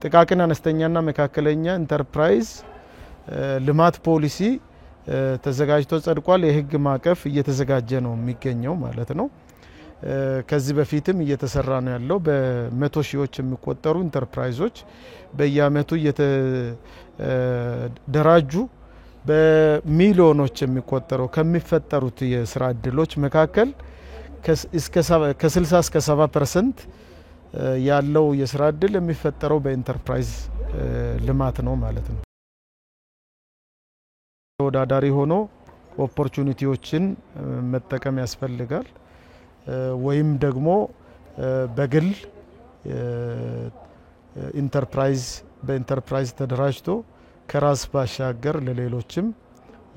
ጥቃቅን አነስተኛና መካከለኛ ኢንተርፕራይዝ ልማት ፖሊሲ ተዘጋጅቶ ጸድቋል። የህግ ማቀፍ እየተዘጋጀ ነው የሚገኘው ማለት ነው። ከዚህ በፊትም እየተሰራ ነው ያለው። በመቶ ሺዎች የሚቆጠሩ ኢንተርፕራይዞች በየአመቱ እየተደራጁ በሚሊዮኖች የሚቆጠሩ ከሚፈጠሩት የስራ እድሎች መካከል ከ60 እስከ 70% ያለው የስራ እድል የሚፈጠረው በኢንተርፕራይዝ ልማት ነው ማለት ነው። ተወዳዳሪ ሆኖ ኦፖርቹኒቲዎችን መጠቀም ያስፈልጋል። ወይም ደግሞ በግል በኢንተርፕራይዝ ተደራጅቶ ከራስ ባሻገር ለሌሎችም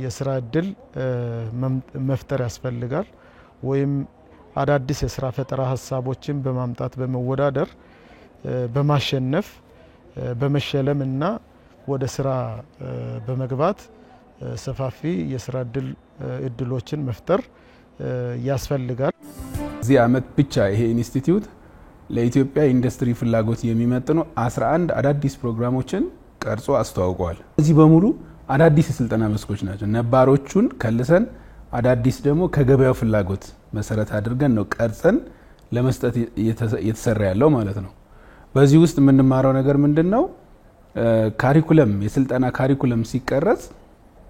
የስራ እድል መፍጠር ያስፈልጋል። ወይም አዳዲስ የስራ ፈጠራ ሀሳቦችን በማምጣት በመወዳደር በማሸነፍ በመሸለምና ወደ ስራ በመግባት ሰፋፊ የስራ እድሎችን መፍጠር ያስፈልጋል። እዚህ አመት ብቻ ይሄ ኢንስቲትዩት ለኢትዮጵያ ኢንዱስትሪ ፍላጎት የሚመጥኑ 11 አዳዲስ ፕሮግራሞችን ቀርጾ አስተዋውቋል። እዚህ በሙሉ አዳዲስ የስልጠና መስኮች ናቸው። ነባሮቹን ከልሰን አዳዲስ ደግሞ ከገበያው ፍላጎት መሰረት አድርገን ነው ቀርጸን ለመስጠት እየተሰራ ያለው ማለት ነው። በዚህ ውስጥ የምንማረው ነገር ምንድነው? ካሪኩለም የስልጠና ካሪኩለም ሲቀረጽ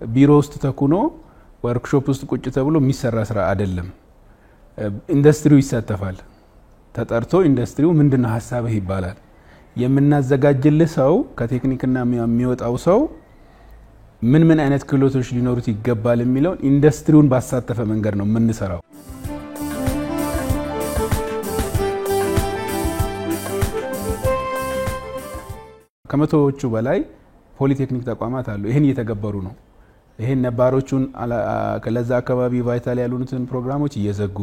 ቢሮ ውስጥ ተኩኖ ወርክሾፕ ውስጥ ቁጭ ተብሎ የሚሰራ ስራ አይደለም። ኢንዱስትሪው ይሳተፋል። ተጠርቶ ኢንዱስትሪው ምንድነው ሐሳብህ ይባላል። የምናዘጋጅልህ ሰው ከቴክኒክና የሚወጣው ሰው ምን አይነት ክህሎቶች ሊኖሩት ይገባል የሚለው ኢንዱስትሪውን ባሳተፈ መንገድ ነው የምንሰራው። ከመቶዎቹ በላይ ፖሊቴክኒክ ተቋማት አሉ። ይሄን እየተገበሩ ነው። ይሄን ነባሮቹን ለዛ አካባቢ ቫይታል ያሉትን ፕሮግራሞች እየዘጉ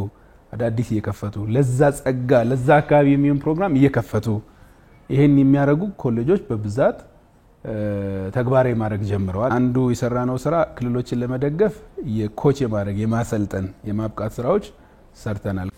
አዳዲስ እየከፈቱ ለዛ ጸጋ ለዛ አካባቢ የሚሆን ፕሮግራም እየከፈቱ ይሄን የሚያደርጉ ኮሌጆች በብዛት ተግባራዊ ማድረግ ጀምረዋል። አንዱ የሰራነው ስራ ክልሎችን ለመደገፍ የኮች የማድረግ የማሰልጠን የማብቃት ስራዎች ሰርተናል።